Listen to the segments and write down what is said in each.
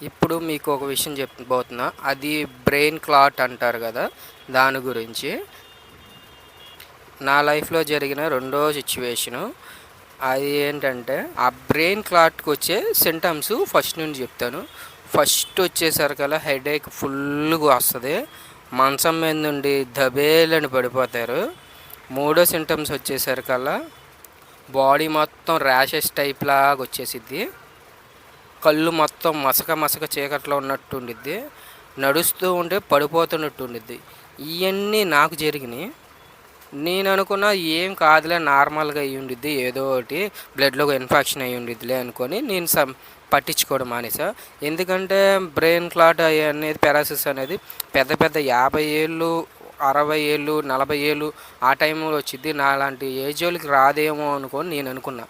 ఇప్పుడు మీకు ఒక విషయం చెప్పబోతున్నా. అది బ్రెయిన్ క్లాట్ అంటారు కదా! దాని గురించి. నా లైఫ్‌లో జరిగిన రెండో సిట్యుయేషను. అది ఏంటంటే, ఆ బ్రెయిన్ క్లాట్‌కొచ్చే సింటమ్స్ ఫస్ట్ నుంచి చెప్తాను. ఫస్ట్ వచ్చేసరికల్లా హెడేక్ ఫుల్లుగా వస్తది. మంచం మీద నుండి దబేలని పడిపోతారు. మూడో సింటమ్స్ వచ్చేసరికల్లా బాడీ మొత్తం ర్యాషెస్ టైప్ లాగా వచ్చేసిద్ది. కళ్ళు మొత్తం మసక మసక చీకట్లో ఉన్నట్టు ఉండిద్ది. నడుస్తూ ఉంటే పడిపోతున్నట్టు ఉండిద్ది. ఇవన్నీ నాకు జరిగినాయి. నేను అనుకున్నా ఏం కాదులే, నార్మల్గా అయ్యి ఉండిద్ది, ఏదో ఒకటి బ్లడ్లో ఇన్ఫెక్షన్ అయ్యి ఉండిద్దిలే అనుకొని నేను పట్టించుకోవడం మానేసా. ఎందుకంటే బ్రెయిన్ క్లాట్ అనేది పెరాసిస్ అనేది పెద్ద పెద్ద 50 ఏళ్ళు 60 ఏళ్ళు 40 ఏళ్ళు ఆ టైంలో వచ్చింది. నాలాంటి ఏజ్ వాళ్ళకి రాదేమో అనుకొని నేను అనుకున్నా.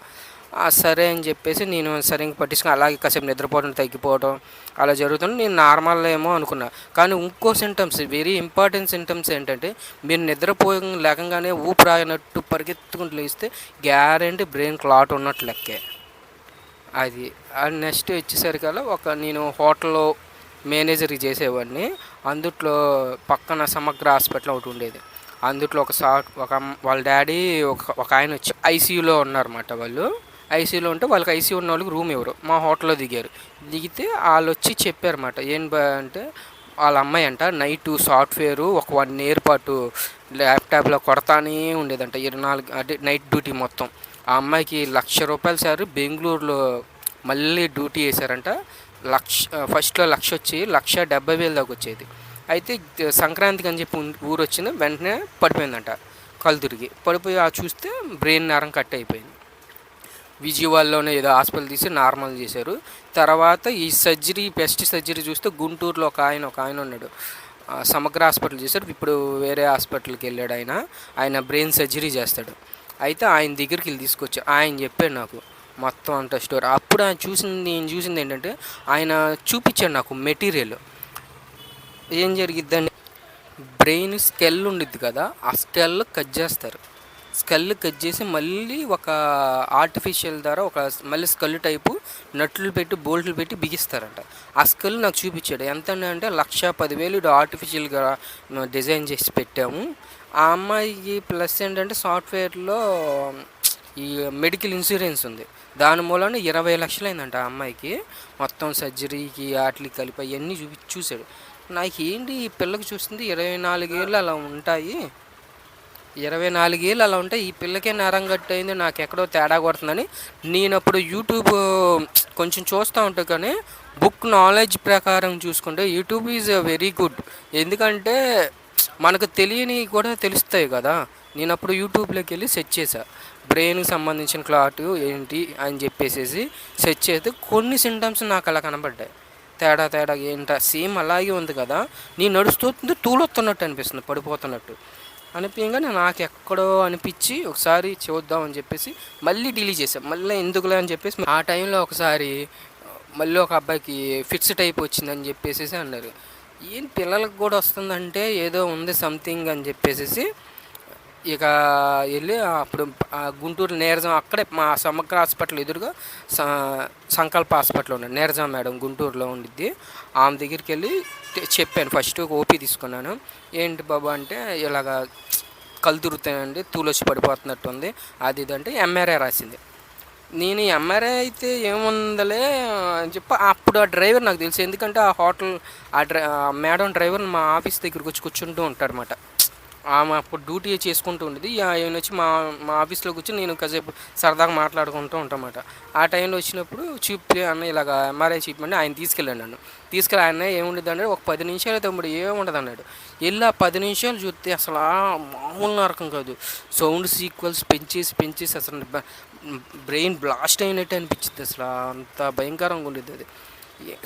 సరే అని చెప్పేసి నేను సరే ఇంక పట్టించుకుని అలాగే కాసేపు నిద్రపోవడం తగ్గిపోవడం అలా జరుగుతుంది. నేను నార్మల్ ఏమో అనుకున్నా. కానీ ఇంకో సింటమ్స్, వెరీ ఇంపార్టెంట్ సింటమ్స్ ఏంటంటే, మీరు నిద్రపోయి లేకంగానే ఊపిరాగినట్టు పరిగెత్తుకుంటూ లేస్తే గ్యారెంటీ బ్రెయిన్ క్లాట్ ఉన్నట్టు లెక్కే. అది నెక్స్ట్ వచ్చేసరికల్లా నేను హోటల్లో మేనేజర్కి చేసేవాడిని. అందుట్లో పక్కన సమగ్ర హాస్పిటల్ ఒకటి ఉండేది. అందుట్లో వాళ్ళ డాడీ ఒక ఆయన వచ్చి ఐసీయూలో ఉన్నారన్నమాట. వాళ్ళు ఐసీయూలో ఉంటే వాళ్ళకి ఐసీయూ ఉన్న వాళ్ళకి రూమ్ ఎవరు మా హోటల్లో దిగారు. దిగితే వాళ్ళు వచ్చి చెప్పారన్నమాట. అంటే వాళ్ళ అమ్మాయి అంట నైట్ సాఫ్ట్వేరు ఒక 1 ఇయర్ పాటు ల్యాప్టాప్లో కొడతానే ఉండేదంట. 24 అంటే నైట్ డ్యూటీ మొత్తం. ఆ అమ్మాయికి ₹1,00,000 సార్ బెంగళూరులో మళ్ళీ డ్యూటీ వేశారంట. ఫస్ట్లో 1,00,000 వచ్చి 1,70,000 దాకా వచ్చేది. అయితే సంక్రాంతికి అని చెప్పి ఊరు వచ్చింది. వెంటనే పడిపోయిందంట. కళ్ళు తిరిగి పడిపోయి చూస్తే బ్రెయిన్ నరం కట్ అయిపోయింది. విజయవాడలోనే ఏదో హాస్పిటల్ తీసి నార్మల్ చేశారు. తర్వాత ఈ బెస్ట్ సర్జరీ చూస్తే గుంటూరులో ఒక ఆయన ఉన్నాడు. సమగ్ర హాస్పిటల్ చేశాడు. ఇప్పుడు వేరే హాస్పిటల్కి వెళ్ళాడు. ఆయన బ్రెయిన్ సర్జరీ చేస్తాడు. అయితే ఆయన దగ్గరికి వెళ్ళి తీసుకొచ్చా. ఆయన చెప్పాడు నాకు మొత్తం అంత స్టోరీ. అప్పుడు నేను చూసింది ఏంటంటే, ఆయన చూపించాడు నాకు మెటీరియల్. ఏం జరిగిద్దండి, బ్రెయిన్ స్కెల్ ఉండిద్ది కదా, ఆ స్కెల్ కట్ చేస్తారు. స్కల్ కట్ చేసి మళ్ళీ ఒక ఆర్టిఫిషియల్ ద్వారా మళ్ళీ స్కల్ టైపు నట్లు పెట్టి బోల్ట్లు పెట్టి బిగిస్తారంట. ఆ స్కల్ నాకు చూపించాడు. ఎంత అంటే 1,10,000 ఆర్టిఫిషియల్గా డిజైన్ చేసి పెట్టాము. ఆ అమ్మాయికి ప్లస్ ఏంటంటే సాఫ్ట్వేర్లో ఈ మెడికల్ ఇన్సూరెన్స్ ఉంది. దాని మూలన 20 లక్షలు అయిందంట ఆ అమ్మాయికి. మొత్తం సర్జరీకి వాటికి కలిపి అవన్నీ చూశాడు. నాకు ఏంటి ఈ పిల్లకి చూస్తుంది 24 ఏళ్ళు అలా ఉంటాయి, 24 ఏళ్ళు అలా ఉంటాయి, ఈ పిల్లకే నరం గట్టి అయింది, నాకు ఎక్కడో తేడా కొడుతుందని నేను అప్పుడు యూట్యూబ్ కొంచెం చూస్తూ ఉంటాను. కానీ బుక్ నాలెడ్జ్ ప్రకారం చూసుకుంటే యూట్యూబ్ ఈజ్ వెరీ గుడ్. ఎందుకంటే మనకు తెలియని కూడా తెలుస్తాయి కదా. నేను అప్పుడు యూట్యూబ్లోకి వెళ్ళి సెర్చ్ చేశా, బ్రెయిన్కి సంబంధించిన క్లాట్ ఏంటి అని చెప్పేసి సెర్చ్ చేస్తే కొన్ని సింటమ్స్ నాకు అలా కనబడ్డాయి. తేడా ఏంట సేమ్ అలాగే ఉంది కదా, నేను నడుస్తుంది తూలొస్తున్నట్టు అనిపిస్తుంది, పడిపోతున్నట్టు అనిపించగానే నాకు ఎక్కడో అనిపించి ఒకసారి చూద్దామని చెప్పేసి మళ్ళీ డిలీట్ చేసాం. మళ్ళీ ఎందుకులే అని చెప్పేసి ఆ టైంలో ఒకసారి మళ్ళీ ఒక అబ్బాయికి ఫిక్స్ టైప్ వచ్చిందని చెప్పేసి అన్నారు. ఏం పిల్లలకు కూడా వస్తుందంటే ఏదో ఉంది సంథింగ్ అని చెప్పేసి ఇక వెళ్ళి అప్పుడు గుంటూరు నీరజం, అక్కడే మా సమగ్ర హాస్పిటల్ ఎదురుగా సంకల్ప హాస్పిటల్ ఉంది, నీరజం మేడం గుంటూరులో ఉండిద్ది. ఆమె దగ్గరికి వెళ్ళి చెప్పాను. ఫస్ట్ ఓపీ తీసుకున్నాను. ఏంటి బాబు అంటే ఇలాగా కళ్ళు తిరుగుతాయండి, తూలొచ్చి పడిపోతున్నట్టు ఉంది, అది ఇది అంటే ఎంఆర్ఐ రాసింది. నేను ఎంఆర్ఐ అయితే ఏముందలే అని చెప్పి అప్పుడు ఆ డ్రైవర్ నాకు తెలుసు. ఎందుకంటే ఆ హోటల్ మేడం డ్రైవర్ మా ఆఫీస్ దగ్గరికి వచ్చి కూర్చుంటూ ఉంటారన్నమాట. ఆమె అప్పుడు డ్యూటీ చేసుకుంటూ ఉండేది. ఆయన వచ్చి మా ఆఫీస్లోకి వచ్చి నేను కాసేపు సరదాగా మాట్లాడుకుంటూ ఉంటామన్నమాట. ఆ టైంలో వచ్చినప్పుడు చూపి అన్న ఇలాగ ఎంఆర్ఐ చూపమని ఆయన తీసుకెళ్ళాను. నన్ను తీసుకెళ్ళి ఆయన ఏముండదు అన్నాడు, ఒక 10 నిమిషాలు తమ్ముడు ఏముండదు అన్నాడు. వెళ్ళి ఆ 10 నిమిషాలు చూస్తే అసలు మామూలు నరకం కాదు. సౌండ్ సీక్వెన్స్ పెంచేసి అసలు బ్రెయిన్ బ్లాస్ట్ అయినట్టు అనిపించింది. అసలు అంత భయంకరంగా ఉండేది. అది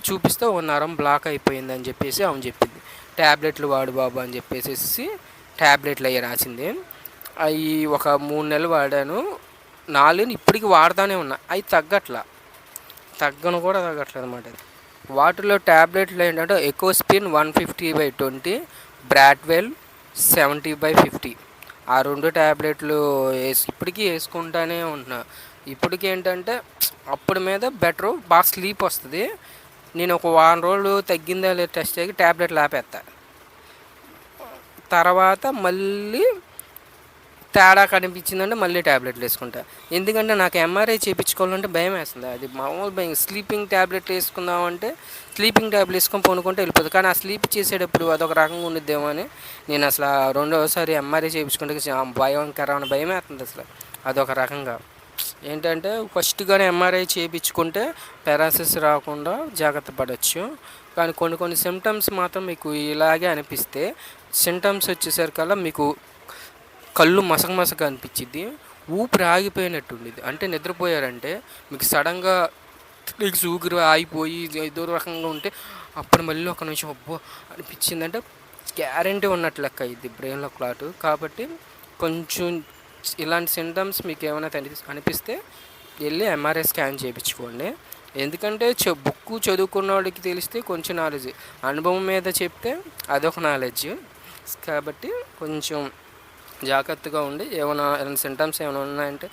చూపిస్తే ఒక నరం బ్లాక్ అయిపోయింది అని చెప్పేసి ఆమె చెప్పింది. ట్యాబ్లెట్లు వాడు బాబు అని చెప్పేసి ట్యాబ్లెట్లు అయ్యి రాసింది. అవి ఒక 3 నెలలు వాడాను. 4 ఇప్పటికి వాడుతూనే ఉన్నా. అవి తగ్గట్లేదు అనమాట. వాటిలో ట్యాబ్లెట్లు ఏంటంటే ఎకోస్పిన్ 150/20, బ్రాడ్వెల్ 70/50. ఆ 2 ట్యాబ్లెట్లు ఇప్పటికీ వేసుకుంటానే ఉంటున్నా. ఇప్పటికి ఏంటంటే అప్పుడు మీద బెటరు, బాగా స్లీప్ వస్తుంది. నేను ఒక వారం రోజులు తగ్గిందా లేదా టెస్ట్ చేసి ట్యాబ్లెట్లు ఆపేస్తా. తర్వాత మళ్ళీ తేడా కనిపించిందంటే మళ్ళీ ట్యాబ్లెట్లు వేసుకుంటా. ఎందుకంటే నాకు ఎంఆర్ఐ చేయించుకోవాలంటే భయం వేస్తుంది. అది మామూలు భయం. స్లీపింగ్ ట్యాబ్లెట్ వేసుకుందామంటే స్లీపింగ్ ట్యాబ్లెట్ వేసుకొని పనుకుంటే వెళ్ళిపోతుంది. కానీ ఆ స్లీప్ చేసేటప్పుడు అదొక రకంగా ఉండిద్దేమో అని నేను అసలు రెండవసారి ఎంఆర్ఐ చేయించుకుంటే భయంకరమైన భయం వేస్తుంది అసలు. అదొక రకంగా ఏంటంటే ఫస్ట్గానే ఎంఆర్ఐ చేయించుకుంటే పారాసిస్ రాకుండా జాగ్రత్త పడవచ్చు. కానీ కొన్ని సిమ్టమ్స్ మాత్రం మీకు ఇలాగే అనిపిస్తే, సిమ్టమ్స్ వచ్చేసరికల్లా మీకు కళ్ళు మసక అనిపించిద్ది, ఊపిరి ఆగిపోయినట్టు ఉండేది. అంటే నిద్రపోయారంటే మీకు సడన్గా మీకు ఊపిరి ఆగిపోయి ఏదో రకంగా ఉంటే అప్పుడు మళ్ళీ ఒక నిమిషం అబ్బో అనిపించిందంటే గ్యారంటీ ఉన్నట్లు లెక్క ఇది బ్రెయిన్లో క్లాట్. కాబట్టి కొంచెం ఇలాంటి సింటమ్స్ మీకు ఏమైనా అనిపిస్తే వెళ్ళి ఎంఆర్ఐ స్కాన్ చేయించుకోండి. ఎందుకంటే బుక్ చదువుకున్న వాడికి తెలిస్తే కొంచెం నాలెడ్జ్, అనుభవం మీద చెప్తే అదొక నాలెడ్జ్. కాబట్టి కొంచెం జాగ్రత్తగా ఉండి ఏమైనా సింటమ్స్ ఏమైనా ఉన్నాయంటే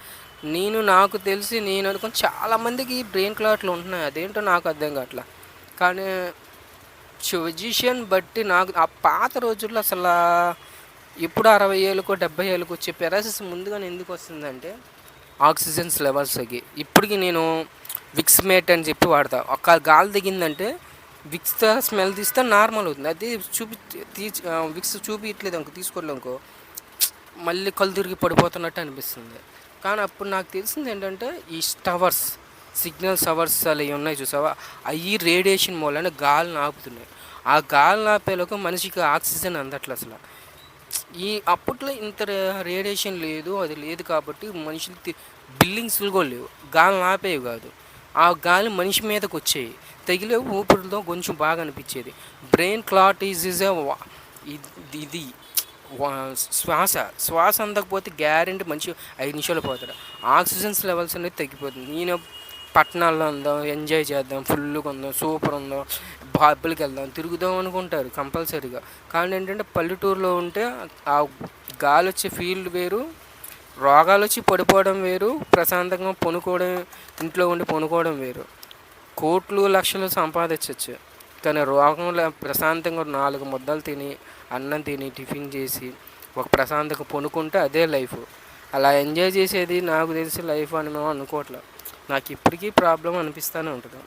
నాకు తెలిసి నేను అనుకుని చాలామందికి బ్రెయిన్ క్లాట్లు ఉంటున్నాయి. అదేంటో నాకు అర్థం కావట్లా. కానీ ఫిజిషియన్ బట్టి నాకు ఆ పాత రోజుల్లో అసలు ఇప్పుడు 60 ఏళ్ళకో 70 ఏళ్ళకో వచ్చే పారాసిస్ ముందుగానే ఎందుకు వస్తుందంటే ఆక్సిజన్స్ లెవెల్స్ తగ్గి. ఇప్పటికి నేను విక్స్ మేట్ అని చెప్పి వాడతా. ఒక గాలి దిగిందంటే విక్స్తో స్మెల్ తీస్తే నార్మల్ అవుతుంది. అది విక్స్ చూపించట్లేదు అనుకో, తీసుకోవట్లేదు అనుకో, మళ్ళీ కళ్ళు తిరిగి పడిపోతున్నట్టు అనిపిస్తుంది. కానీ అప్పుడు నాకు తెలిసింది ఏంటంటే ఈ టవర్స్, సిగ్నల్ టవర్స్ అలా ఉన్నాయి చూసావా, అవి రేడియేషన్ మూలన గాలిని ఆపుతున్నాయి. ఆ గాలిని ఆపేలోకి మనిషికి ఆక్సిజన్ అందట్లేదు అసలు. అప్పట్లో ఇంత రేడియేషన్ లేదు, అది లేదు కాబట్టి మనుషులకి బిల్డింగ్స్ కూడా లేవు, గాలిని ఆపేవి కాదు. ఆ గాలి మనిషి మీదకి వచ్చేవి, తగిలే ఊపిరితో కొంచెం బాగా అనిపించేది. బ్రెయిన్ క్లాట్ ఈజ్ ఇది శ్వాస అందకపోతే గ్యారెంటీ మంచి 5 నిమిషాలు పోతాడు. ఆక్సిజన్స్ లెవెల్స్ అనేది తగ్గిపోతుంది. నేను పట్టణాల్లో ఉందాం, ఎంజాయ్ చేద్దాం, ఫుల్గా ఉందాం, సూపర్ ఉందాం, బాబులకి వెళ్దాం, తిరుగుదాం అనుకుంటారు కంపల్సరీగా. కానీ ఏంటంటే పల్లెటూరులో ఉంటే ఆ గాలి వచ్చే ఫీల్డ్ వేరు, రోగాలు వచ్చి పడిపోవడం వేరు, ప్రశాంతంగా పనుకోవడం, ఇంట్లో ఉండి పనుకోవడం వేరు. కోట్లు లక్షలు సంపాదించవచ్చు, కానీ రోగంలో ప్రశాంతంగా 4 ముద్దలు తిని, అన్నం తిని, టిఫిన్ చేసి ఒక ప్రశాంతంగా పనుకుంటే అదే లైఫ్. అలా ఎంజాయ్ చేసేది నాకు తెలిసి లైఫ్ అని మేము అనుకోవట్లేదు. నాకు ఇప్పటికీ ప్రాబ్లం అనిపిస్తూనే ఉంటుంది.